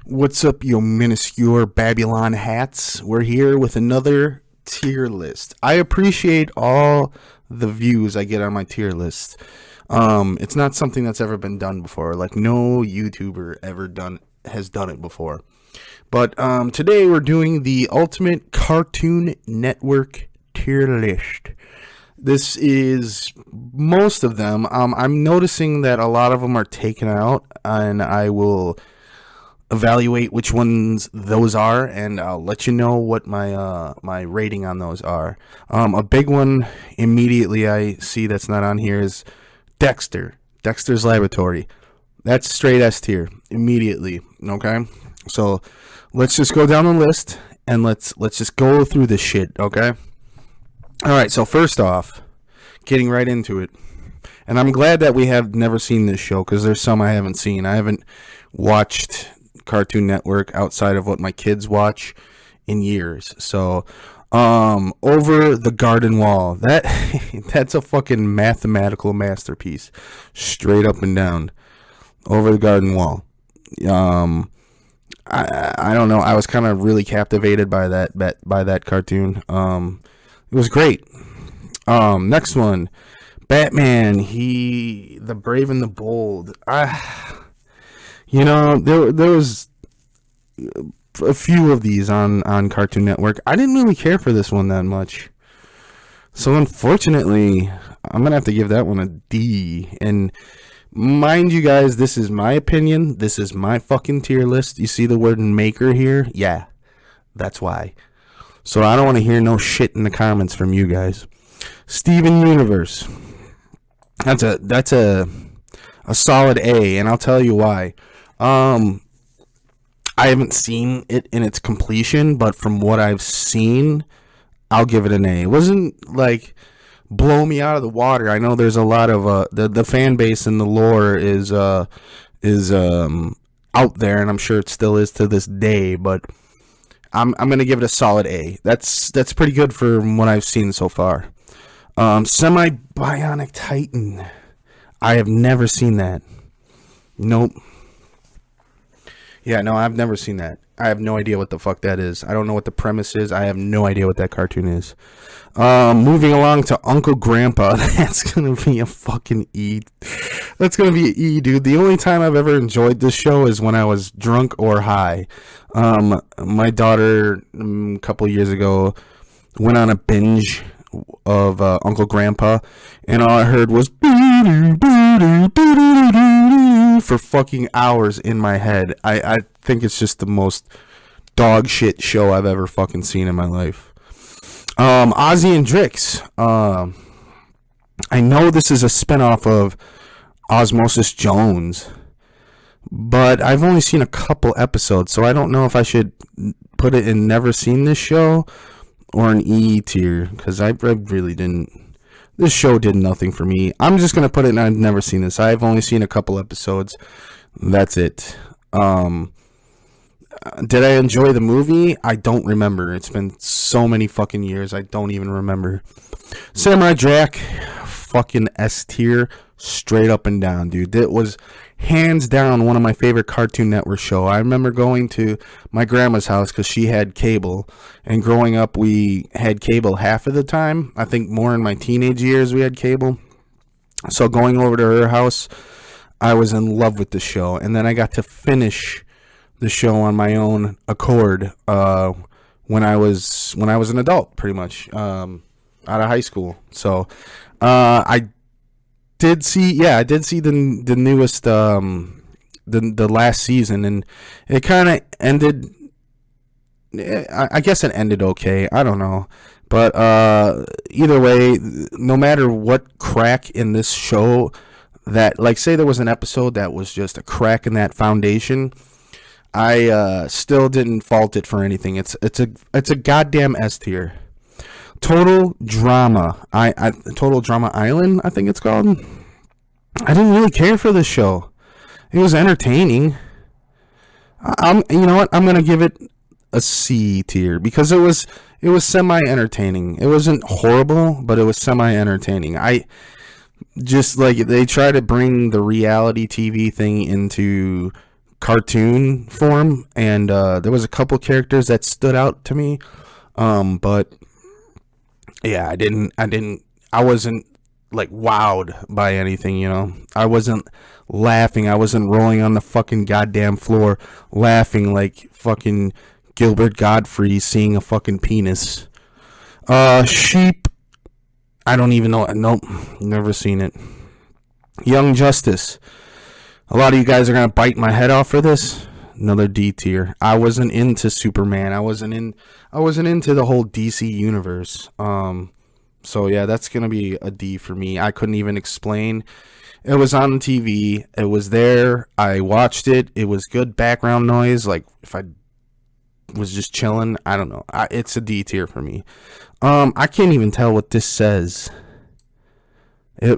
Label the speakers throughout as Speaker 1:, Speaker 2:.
Speaker 1: What's up, you minuscule Babylon hats? We're here with another tier list. I appreciate all the views I get on my tier list. It's not something that's ever been done before. Like, no YouTuber has done it before. But today we're doing the Ultimate Cartoon Network tier list. This is most of them. I'm noticing that a lot of them are taken out, and I will evaluate which ones those are, and I'll let you know what my rating on those are. A big one immediately I see that's not on here is Dexter's Laboratory. That's straight S tier immediately. Okay, so let's just go down the list and let's just go through this shit. Okay. All right. So first off, getting right into it, and I'm glad that we have never seen this show because there's some I haven't seen. I haven't watched Cartoon Network outside of what my kids watch in years. So Over the Garden Wall, that's a fucking mathematical masterpiece, straight up and down. Over the Garden Wall. I don't know, I was kind of really captivated by that cartoon. It was great. Next one, Batman, the Brave and the Bold. There was a few of these on Cartoon Network. I didn't really care for this one that much. So unfortunately, I'm going to have to give that one a D. And mind you guys, this is my opinion. This is my fucking tier list. You see the word maker here? Yeah, that's why. So I don't want to hear no shit in the comments from you guys. Steven Universe. That's a solid A, and I'll tell you why. I haven't seen it in its completion, but from what I've seen, I'll give it an A. It wasn't like blow me out of the water. I know there's a lot of the fan base and the lore is out there, and I'm sure it still is to this day, but I'm gonna give it a solid A. That's pretty good for what I've seen so far. Semi-Bionic Titan. I have never seen that. Nope. Yeah, no, I've never seen that. I have no idea what the fuck that is. I don't know what the premise is. I have no idea what that cartoon is. Moving along to Uncle Grandpa. That's going to be a fucking E. That's going to be an E, dude. The only time I've ever enjoyed this show is when I was drunk or high. My daughter, a couple years ago, went on a binge of Uncle Grandpa, and all I heard was for fucking hours in my head. I think it's just the most dog shit show I've ever fucking seen in my life. Ozzy and Drix. I know this is a spinoff of Osmosis Jones, but I've only seen a couple episodes, so I don't know if I should put it in never seen this show or an E tier, because I really didn't. This show did nothing for me. I'm just going to put it in I've never seen this. I've only seen a couple episodes. That's it. Did I enjoy the movie? I don't remember. It's been so many fucking years. I don't even remember. Samurai Jack, fucking S tier, straight up and down, dude. It was hands down one of my favorite Cartoon Network show. I remember going to my grandma's house because she had cable, and growing up we had cable half of the time. I think more in my teenage years we had cable. So going over to her house, I was in love with the show, and then I got to finish the show on my own accord when I was an adult, pretty much, out of high school. So I did see the newest the last season, and it kind of ended. I guess it ended okay. I don't know, but either way, no matter what crack in this show, that, like, say there was an episode that was just a crack in that foundation, I still didn't fault it for anything. It's a goddamn S tier. Total Drama. Total Drama Island, I think it's called. I didn't really care for this show. It was entertaining. You know what? I'm gonna give it a C tier because it was semi-entertaining. It wasn't horrible, but it was semi-entertaining. I just, like, they try to bring the reality TV thing into cartoon form, and there was a couple characters that stood out to me. But yeah, I wasn't like wowed by anything, you know. I wasn't laughing. I wasn't rolling on the fucking goddamn floor laughing like fucking Gilbert Godfrey seeing a fucking penis. Sheep. I don't even know. Nope, never seen it. Young Justice. A lot of you guys are gonna bite my head off for this. Another D tier. I wasn't into Superman. I wasn't into the whole DC universe. So yeah, that's gonna be a D for me. I couldn't even explain. It was on TV. It was there. I watched it. It was good background noise. Like if I was just chilling, I don't know. It's a D tier for me. I can't even tell what this says.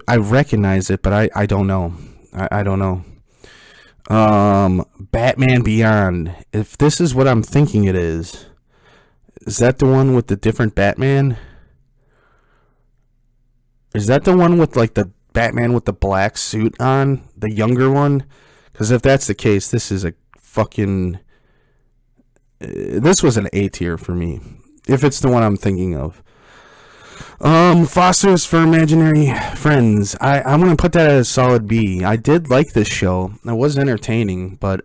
Speaker 1: I recognize it, but I don't know. I don't know. Batman Beyond. If this is what I'm thinking it is that the one with the different Batman? Is that the one with like the Batman with the black suit on? The younger one? Because if that's the case, this is a fucking... This was an A tier for me. If it's the one I'm thinking of. Fosters for Imaginary Friends. I'm gonna put that as a solid B. I did like this show. It was entertaining, but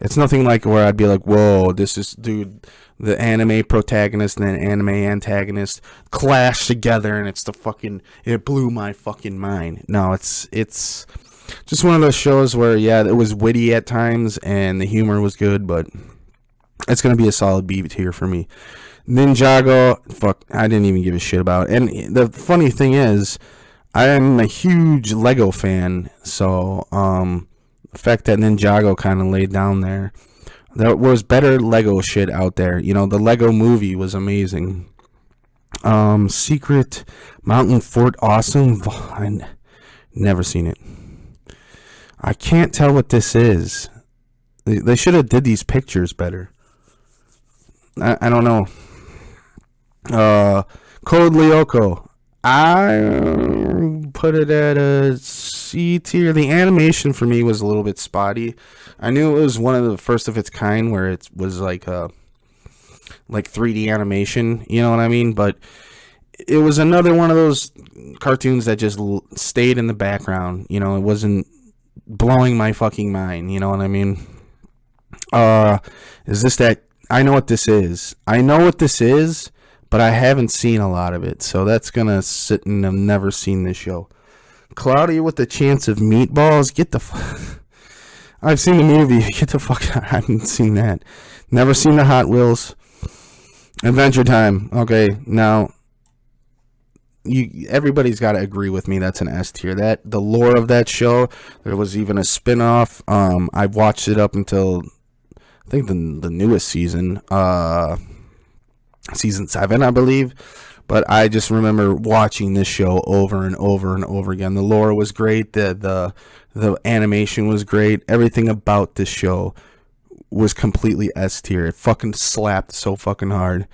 Speaker 1: it's nothing like where I'd be like, whoa, this is, dude, the anime protagonist and the anime antagonist clash together and it's the fucking, it blew my fucking mind. No, it's just one of those shows where, yeah, it was witty at times and the humor was good, but it's gonna be a solid B tier for me. Ninjago, fuck, I didn't even give a shit about it. And the funny thing is, I am a huge Lego fan, so the fact that Ninjago kind of laid down there, there was better Lego shit out there. You know, the Lego movie was amazing. Secret Mountain Fort Awesome, I never seen it. I can't tell what this is. They should have did these pictures better. I don't know. Code Lyoko. I put it at a C tier. The animation for me was a little bit spotty. I knew it was one of the first of its kind where it was like 3D animation, you know what I mean? But it was another one of those cartoons that just stayed in the background. You know, it wasn't blowing my fucking mind, you know what I mean? Is this that? I know what this is. I know what this is, but I haven't seen a lot of it, so that's gonna sit and I've never seen this show. Cloudy with a Chance of Meatballs. Get the fuck. I've seen the movie. Get the fuck out. I haven't seen that. Never seen the Hot Wheels. Adventure Time. Okay, now everybody's got to agree with me. That's an S tier. That the lore of that show. There was even a spin-off. I've watched it up until I think the newest season. Season 7, I believe. But I just remember watching this show over and over and over again. The lore was great. The animation was great. Everything about this show was completely S tier. It fucking slapped so fucking hard.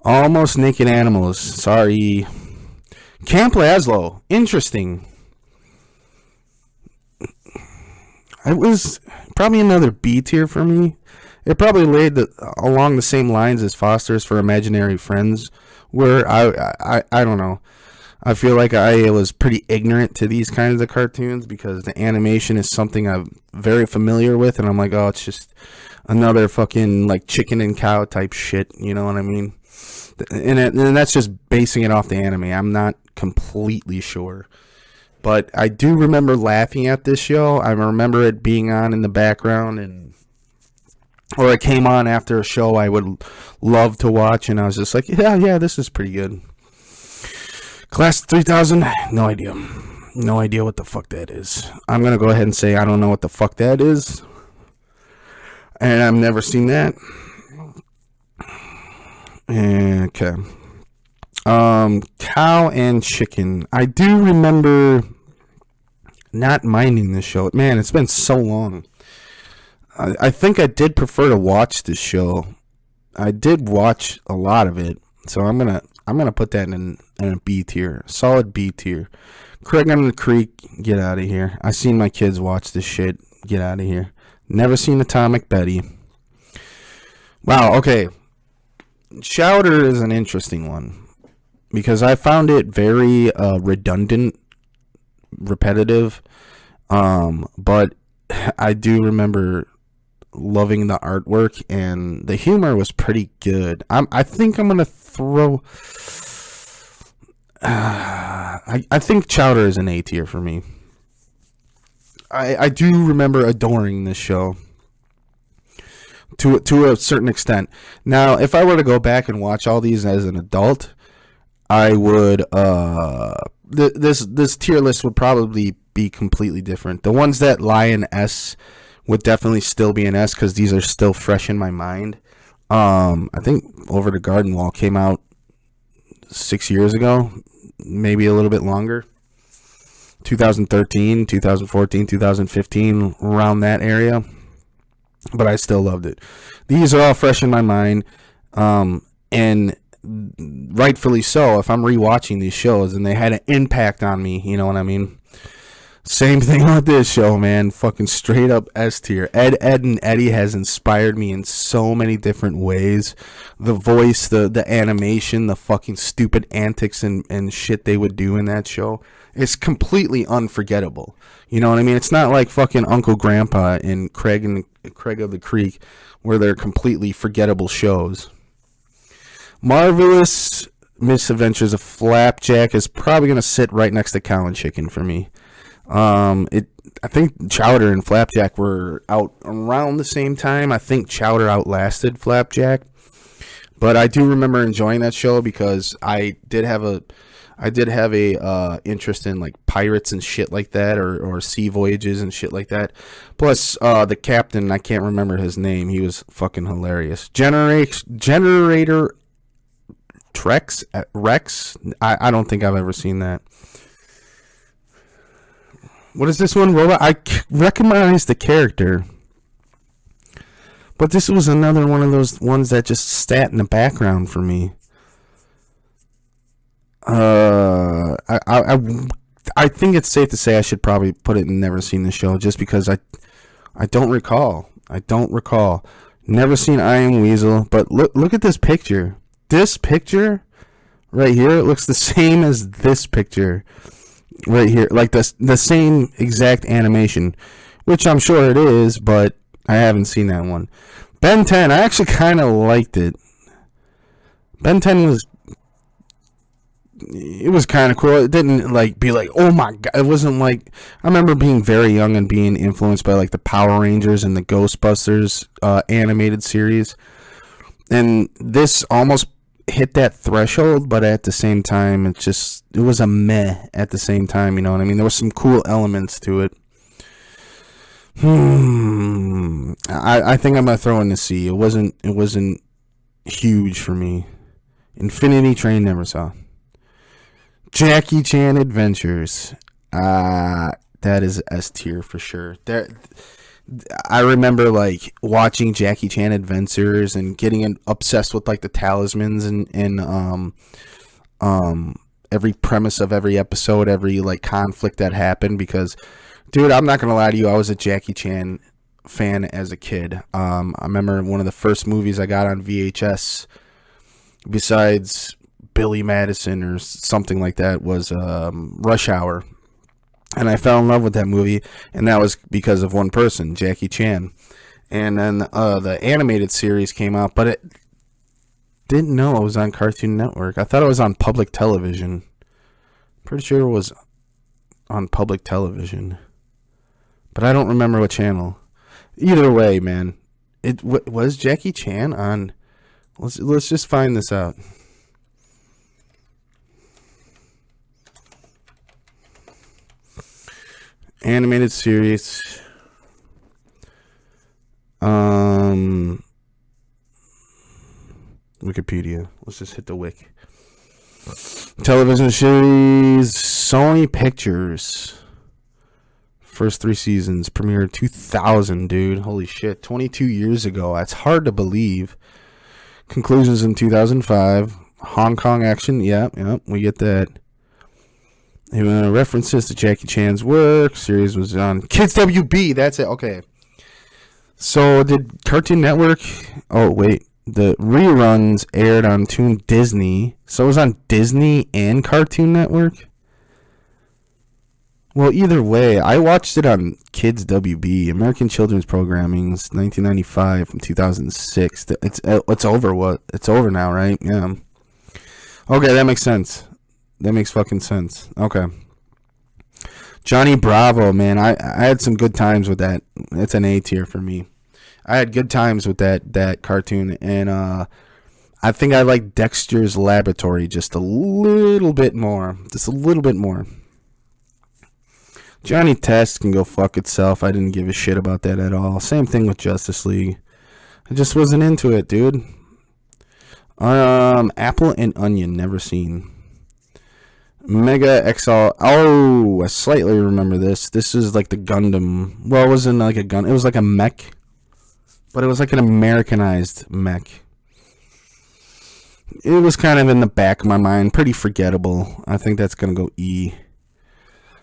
Speaker 1: Almost Naked Animals. Sorry. Camp Lazlo. Interesting. It was probably another B tier for me. It probably laid along the same lines as Fosters for Imaginary Friends, where I don't know. I feel like I was pretty ignorant to these kinds of cartoons because the animation is something I'm very familiar with, and I'm like, oh, it's just another fucking like chicken and cow type shit, you know what I mean? And that's just basing it off the anime. I'm not completely sure. But I do remember laughing at this show. I remember it being on in the background, or it came on after a show I would love to watch, and I was just like, yeah, this is pretty good. Class 3000, no idea. No idea what the fuck that is. I'm going to go ahead and say I don't know what the fuck that is. And I've never seen that. Okay. Cow and Chicken. I do remember not minding this show. Man, it's been so long. I think I did prefer to watch this show. I did watch a lot of it, so I'm gonna put that in a B tier, solid B tier. Craig on the Creek, get out of here. I seen my kids watch this shit. Get out of here. Never seen Atomic Betty. Wow, okay. Chowder is an interesting one because I found it very redundant, repetitive. But I do remember loving the artwork, and the humor was pretty good. I think I'm gonna throw. I think Chowder is an A tier for me. I do remember adoring this show to a certain extent. Now, if I were to go back and watch all these as an adult, I would this tier list would probably be completely different. The ones that lie in S would definitely still be an S because these are still fresh in my mind. I think Over the Garden Wall came out 6 years ago, maybe a little bit longer. 2013, 2014, 2015, around that area. But I still loved it. These are all fresh in my mind, and rightfully so. If I'm rewatching these shows and they had an impact on me, you know what I mean? Same thing with this show, man. Fucking straight up S tier. Ed, and Eddie has inspired me in so many different ways. The voice, the animation, the fucking stupid antics and shit they would do in that show. It's completely unforgettable. You know what I mean? It's not like fucking Uncle Grandpa and Craig of the Creek, where they're completely forgettable shows. Marvelous Misadventures of Flapjack is probably going to sit right next to Cow and Chicken for me. I think Chowder and Flapjack were out around the same time. I think Chowder outlasted Flapjack, but I do remember enjoying that show because I did have a interest in like pirates and shit like that, or sea voyages and shit like that. Plus, the captain, I can't remember his name. He was fucking hilarious. Generator Rex. I don't think I've ever seen that. What is this one? Robot? I recognize the character, but this was another one of those ones that just sat in the background for me. I think it's safe to say I should probably put it in Never Seen the Show, just because I don't recall. Never seen I Am Weasel, but look at this picture. This picture right here, it looks the same as this picture right here, like the same exact animation, which I'm sure it is, but I haven't seen that one. Ben 10, I actually kind of liked it. Ben 10 was kind of cool. It didn't like be like, oh my god. It wasn't like, I remember being very young and being influenced by like the Power Rangers and the Ghostbusters animated series, and this almost hit that threshold, but at the same time it was a meh at the same time, you know what I mean? There was some cool elements to it. I think I'm gonna throw in the C. It wasn't huge for me. Infinity Train, never saw. Jackie Chan Adventures, that is S tier for sure. I remember like watching Jackie Chan Adventures and getting obsessed with like the talismans and every premise of every episode, every like conflict that happened. Because, dude, I'm not gonna lie to you, I was a Jackie Chan fan as a kid. I remember one of the first movies I got on VHS, besides Billy Madison or something like that, was Rush Hour. And I fell in love with that movie, and that was because of one person, Jackie Chan. And then the animated series came out, but it didn't know it was on Cartoon Network. I thought it was on public television. Pretty sure it was on public television, but I don't remember what channel. Either way, man, it was Jackie Chan on. Let's just find this out. Animated series. Wikipedia. Let's just hit the wiki. Television series, Sony Pictures. First 3 seasons premiered 2000, dude. Holy shit, 22 years ago. That's hard to believe. Conclusions in 2005. Hong Kong action. Yep, we get that. References to Jackie Chan's work. Series was on Kids WB. That's it. Okay. So did Cartoon Network? Oh wait, the reruns aired on Toon Disney. So it was on Disney and Cartoon Network. Well, either way, I watched it on Kids WB, American Children's Programming's 1995 from 2006. It's over. What? It's over now, right? Yeah. Okay, that makes sense. That makes fucking sense. Okay. Johnny Bravo, man, I had some good times with that. It's an A tier for me. I had good times with that cartoon, and I think I like Dexter's Laboratory just a little bit more. Just a little bit more. Johnny Test can go fuck itself. I didn't give a shit about that at all. Same thing with Justice League. I just wasn't into it, dude. Apple and Onion, never seen. Mega XL. Oh, I slightly remember this. This is like the Gundam. Well, it wasn't like a gun. It was like a mech, but it was like an Americanized mech. It was kind of in the back of my mind. Pretty forgettable. I think that's gonna go E.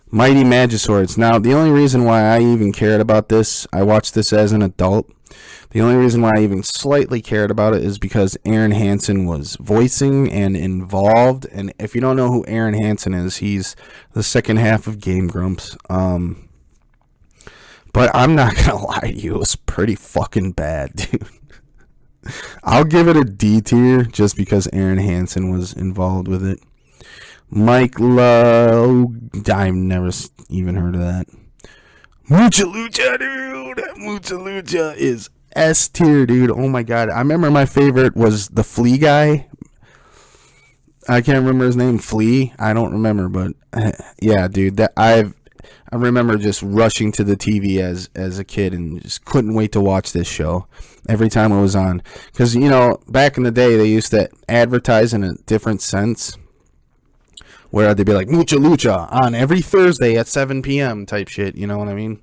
Speaker 1: Mighty Magiswords. Now, the only reason why I even cared about this, I watched this as an adult. The only reason why I even slightly cared about it is because Aaron Hansen was voicing and involved. And if you don't know who Aaron Hansen is, he's the second half of Game Grumps. But I'm not going to lie to you, it was pretty fucking bad, dude. I'll give it a D tier just because Aaron Hansen was involved with it. Mike Lowe, I've never even heard of that. Mucha Lucha, dude. Mucha Lucha is S tier, dude. Oh my god. I remember my favorite was the Flea guy. I can't remember his name. Flea? I don't remember, but yeah, dude. That I remember just rushing to the TV as a kid and just couldn't wait to watch this show every time it was on. Because, you know, back in the day, they used to advertise in a different sense, where they'd be like, Mucha Lucha on every Thursday at 7 p.m. type shit, you know what I mean?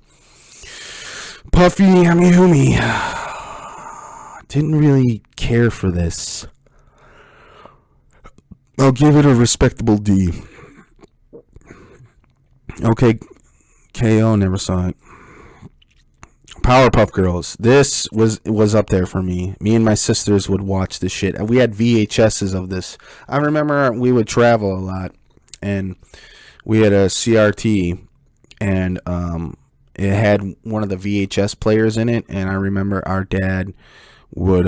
Speaker 1: Puffy Amihumi. Didn't really care for this. I'll give it a respectable D. Okay, KO, never saw it. Powerpuff Girls. This was up there for me. Me and my sisters would watch this shit. We had VHSs of this. I remember we would travel a lot, and we had a CRT, and it had one of the VHS players in it, and I remember our dad would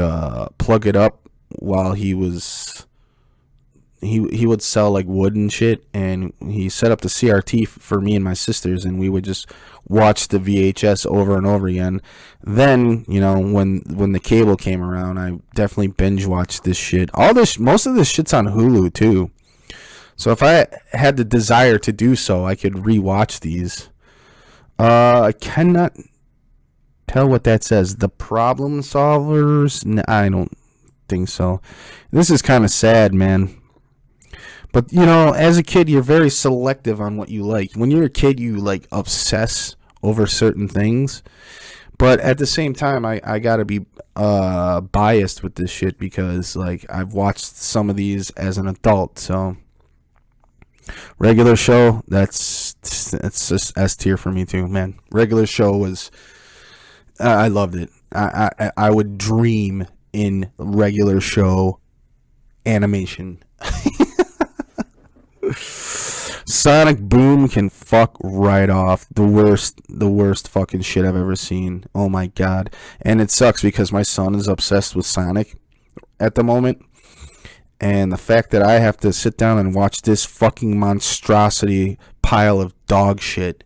Speaker 1: plug it up while he would sell like wood and shit, and he set up the CRT for me and my sisters, and we would just watch the VHS over and over again. Then, you know, when the cable came around, I definitely binge watched this shit. Most of this shit's on Hulu too. So if I had the desire to do so, I could rewatch these. I cannot tell what that says. The Problem Solvers? I don't think so. This is kind of sad, man. But, you know, as a kid, you're very selective on what you like. When you're a kid, you, like, obsess over certain things. But at the same time, I gotta be biased with this shit because, like, I've watched some of these as an adult, so... Regular Show, that's just S tier for me too, man. Regular Show was, I loved it. I would dream in Regular Show animation. Sonic Boom can fuck right off. The worst fucking shit I've ever seen. Oh my god. And it sucks because my son is obsessed with Sonic at the moment. And the fact that I have to sit down and watch this fucking monstrosity pile of dog shit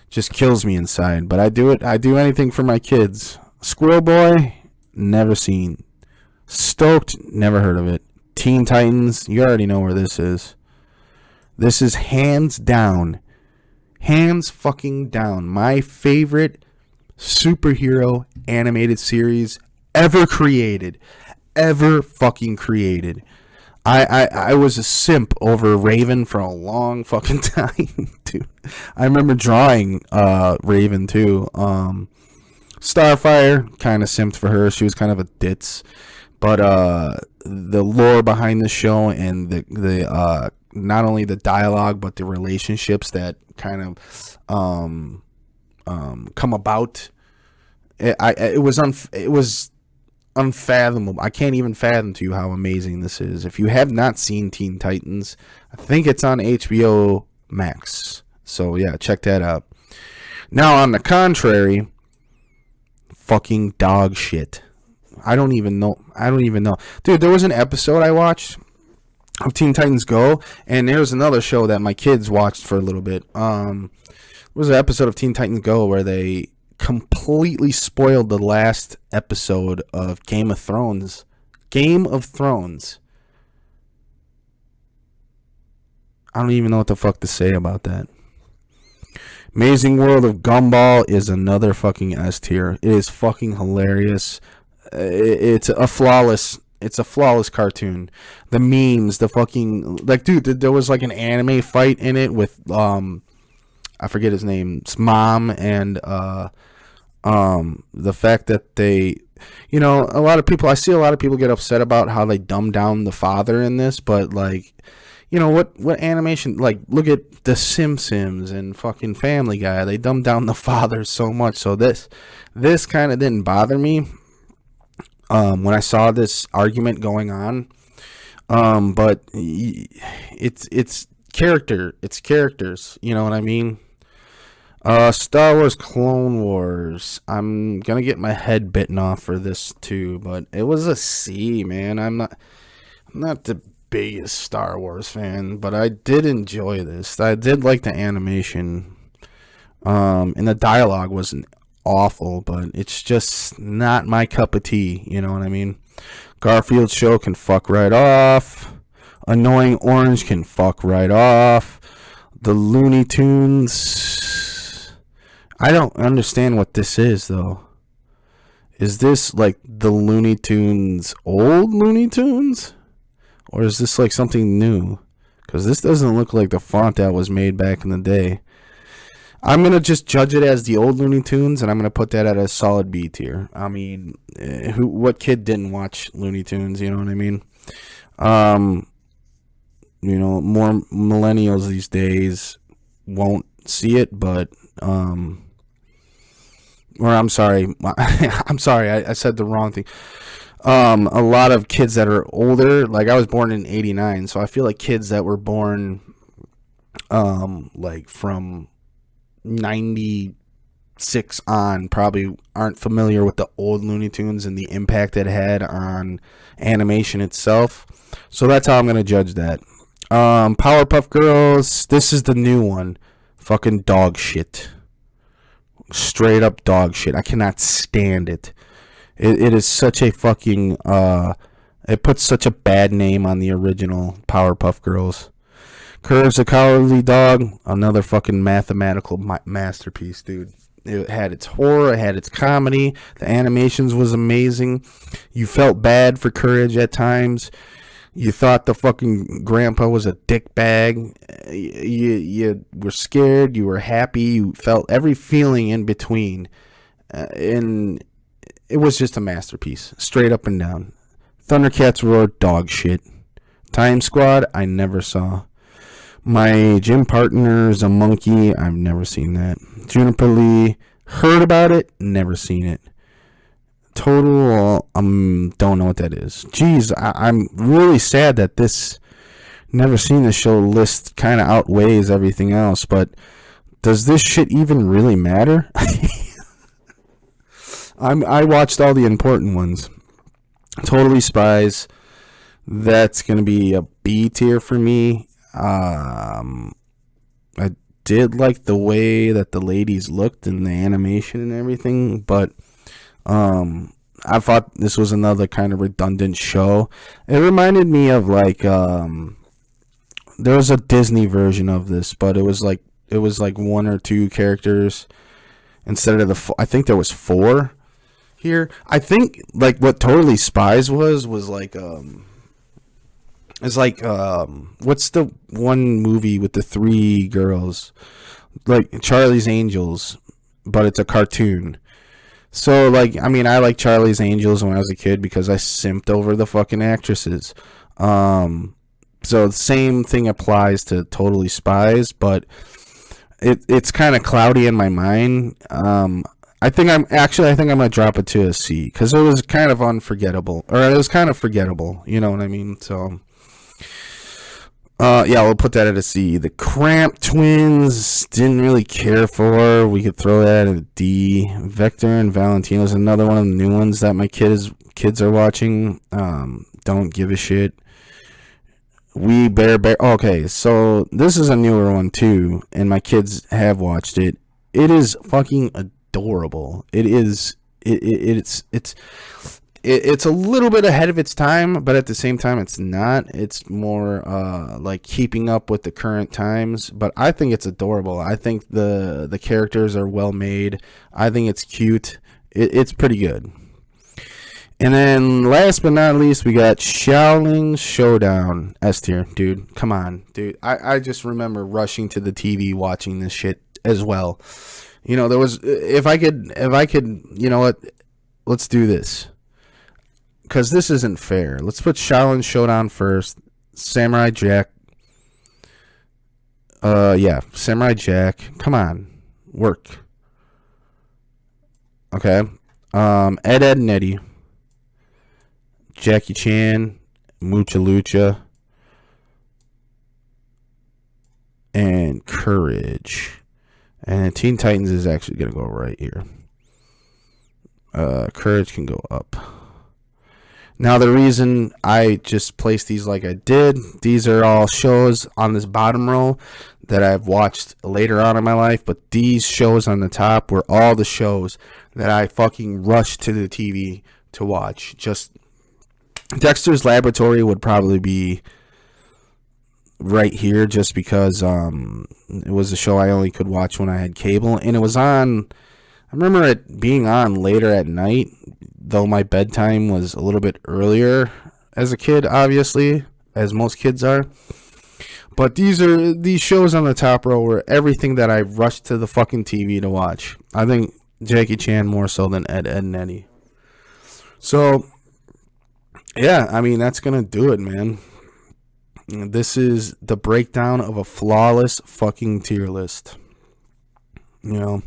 Speaker 1: just kills me inside. But I do it. I do anything for my kids. Squirrel Boy, never seen. Stoked, never heard of it. Teen Titans, you already know where this is. This is hands fucking down, my favorite superhero animated series ever created. Ever fucking created. I was a simp over Raven for a long fucking time, dude. I remember drawing Raven too. Starfire, kind of simped for her. She was kind of a ditz, but the lore behind the show and the not only the dialogue but the relationships that kind of come about It was unfathomable. I can't even fathom to you how amazing this is. If you have not seen Teen Titans, I think it's on HBO Max. So yeah, check that out. Now on the contrary, fucking dog shit. I don't even know. Dude, there was an episode I watched of Teen Titans Go, and there was another show that my kids watched for a little bit. There was an episode of Teen Titans Go where they completely spoiled the last episode of Game of Thrones. Game of Thrones. I don't even know what the fuck to say about that. Amazing World of Gumball is another fucking S tier. It is fucking hilarious. It's a flawless cartoon. The memes, the fucking, like, dude, there was like an anime fight in it with I forget his name's mom, and the fact that they, you know, I see a lot of people get upset about how they dumb down the father in this, but like, you know, what animation, like, look at The Simpsons and fucking Family Guy. They dumb down the father so much. So this kind of didn't bother me when I saw this argument going on. But it's characters, you know what I mean? Star Wars Clone Wars. I'm gonna get my head bitten off for this too, but it was a C, man. I'm not the biggest Star Wars fan, but I did enjoy this. I did like the animation. And the dialogue wasn't awful, but it's just not my cup of tea, you know what I mean? Garfield Show can fuck right off. Annoying Orange can fuck right off. The Looney Tunes, I don't understand what this is, though. Is this like the Looney Tunes, old Looney Tunes? Or is this like something new? Because this doesn't look like the font that was made back in the day. I'm going to just judge it as the old Looney Tunes, and I'm going to put that at a solid B tier. I mean, what kid didn't watch Looney Tunes, you know what I mean? You know, more millennials these days won't see it, but, or I'm sorry, I said the wrong thing. A lot of kids that are older, like I was born in 89, so I feel like kids that were born, like from 96 on probably aren't familiar with the old Looney Tunes and the impact it had on animation itself. So that's how I'm going to judge that. Powerpuff Girls, this is the new one. Fucking dog shit. Straight up dog shit. I cannot stand it. It is such a fucking, it puts such a bad name on the original Powerpuff Girls. Courage the Cowardly Dog, another fucking mathematical masterpiece, dude. It had its horror, it had its comedy, the animations was amazing. You felt bad for Courage at times. You thought the fucking grandpa was a dickbag. You were scared, you were happy, you felt every feeling in between. And it was just a masterpiece, straight up and down. Thundercats Roar, dog shit. Time Squad, I never saw. My gym partner's a monkey, I've never seen that. Juniper Lee, heard about it, never seen it. Total, don't know what that is. Jeez, I'm really sad that this never seen the show list kind of outweighs everything else, but does this shit even really matter? I watched all the important ones. Totally Spies, that's going to be a B tier for me. I did like the way that the ladies looked and the animation and everything, but I thought this was another kind of redundant show. It reminded me of like there was a Disney version of this, but it was like one or two characters instead of I think there was 4 here. I think like what Totally Spies was like it's like what's the one movie with the 3 girls, like Charlie's Angels, but it's a cartoon. So like, I mean, I like Charlie's Angels when I was a kid because I simped over the fucking actresses. So the same thing applies to Totally Spies, but it's kind of cloudy in my mind. I think I'm gonna drop it to a C because it was kind of unforgettable, or it was kind of forgettable. You know what I mean? So, yeah, we'll put that at a C. The Cramp Twins didn't really care for. We could throw that at a D. Vector and Valentino is another one of the new ones that my kids are watching. Don't give a shit. We Bear. Okay, so this is a newer one too, and my kids have watched it. It is fucking adorable. It's a little bit ahead of its time, but at the same time it's not. It's more like keeping up with the current times, but I think it's adorable. I think the characters are well made. I think it's cute. It's pretty good. And then last but not least, we got Shaolin Showdown. S tier, dude. Come on, dude. I just remember rushing to the TV watching this shit as well. You know, there was if I could, you know what? Let's do this. Because this isn't fair. Let's put Shaolin Showdown first. Samurai Jack. Yeah, Samurai Jack. Come on, work. Okay. Ed, Edd n Eddy. Jackie Chan. Mucha Lucha. And Courage. And Teen Titans is actually going to go right here. Courage can go up. Now, the reason I just placed these like I did, these are all shows on this bottom row that I've watched later on in my life, but these shows on the top were all the shows that I fucking rushed to the TV to watch. Just Dexter's Laboratory would probably be right here just because it was a show I only could watch when I had cable, and it was on. I remember it being on later at night, though my bedtime was a little bit earlier as a kid, obviously, as most kids are. But these shows on the top row were everything that I rushed to the fucking TV to watch. I think Jackie Chan more so than Ed, Edd n Eddy. So, yeah, I mean, that's going to do it, man. This is the breakdown of a flawless fucking tier list. You know?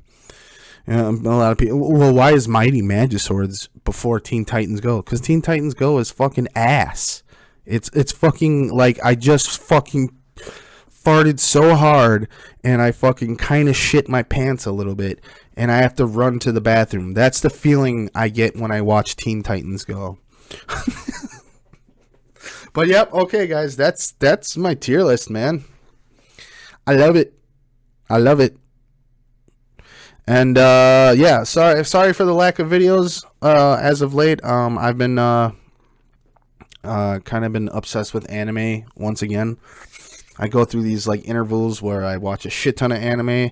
Speaker 1: A lot of people. Well, why is Mighty Magiswords before Teen Titans Go? Because Teen Titans Go is fucking ass. It's fucking like I just fucking farted so hard and I fucking kind of shit my pants a little bit and I have to run to the bathroom. That's the feeling I get when I watch Teen Titans Go. But yep, okay, guys, that's my tier list, man. I love it. I love it. And yeah, sorry for the lack of videos as of late. I've been kind of been obsessed with anime once again. I go through these like intervals where I watch a shit ton of anime,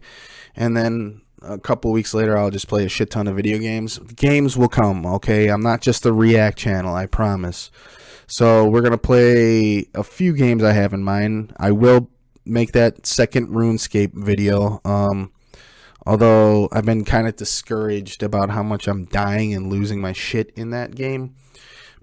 Speaker 1: and then a couple weeks later I'll just play a shit ton of video games. Games will come, okay? I'm not just a react channel, I promise. So we're gonna play a few games I have in mind. I will make that second RuneScape video. Although I've been kind of discouraged about how much I'm dying and losing my shit in that game.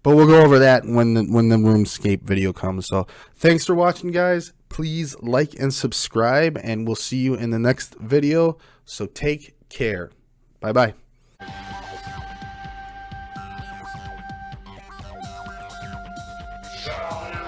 Speaker 1: But we'll go over that when the RuneScape video comes. So thanks for watching, guys. Please like and subscribe, and we'll see you in the next video. So take care. Bye-bye.
Speaker 2: Shaolin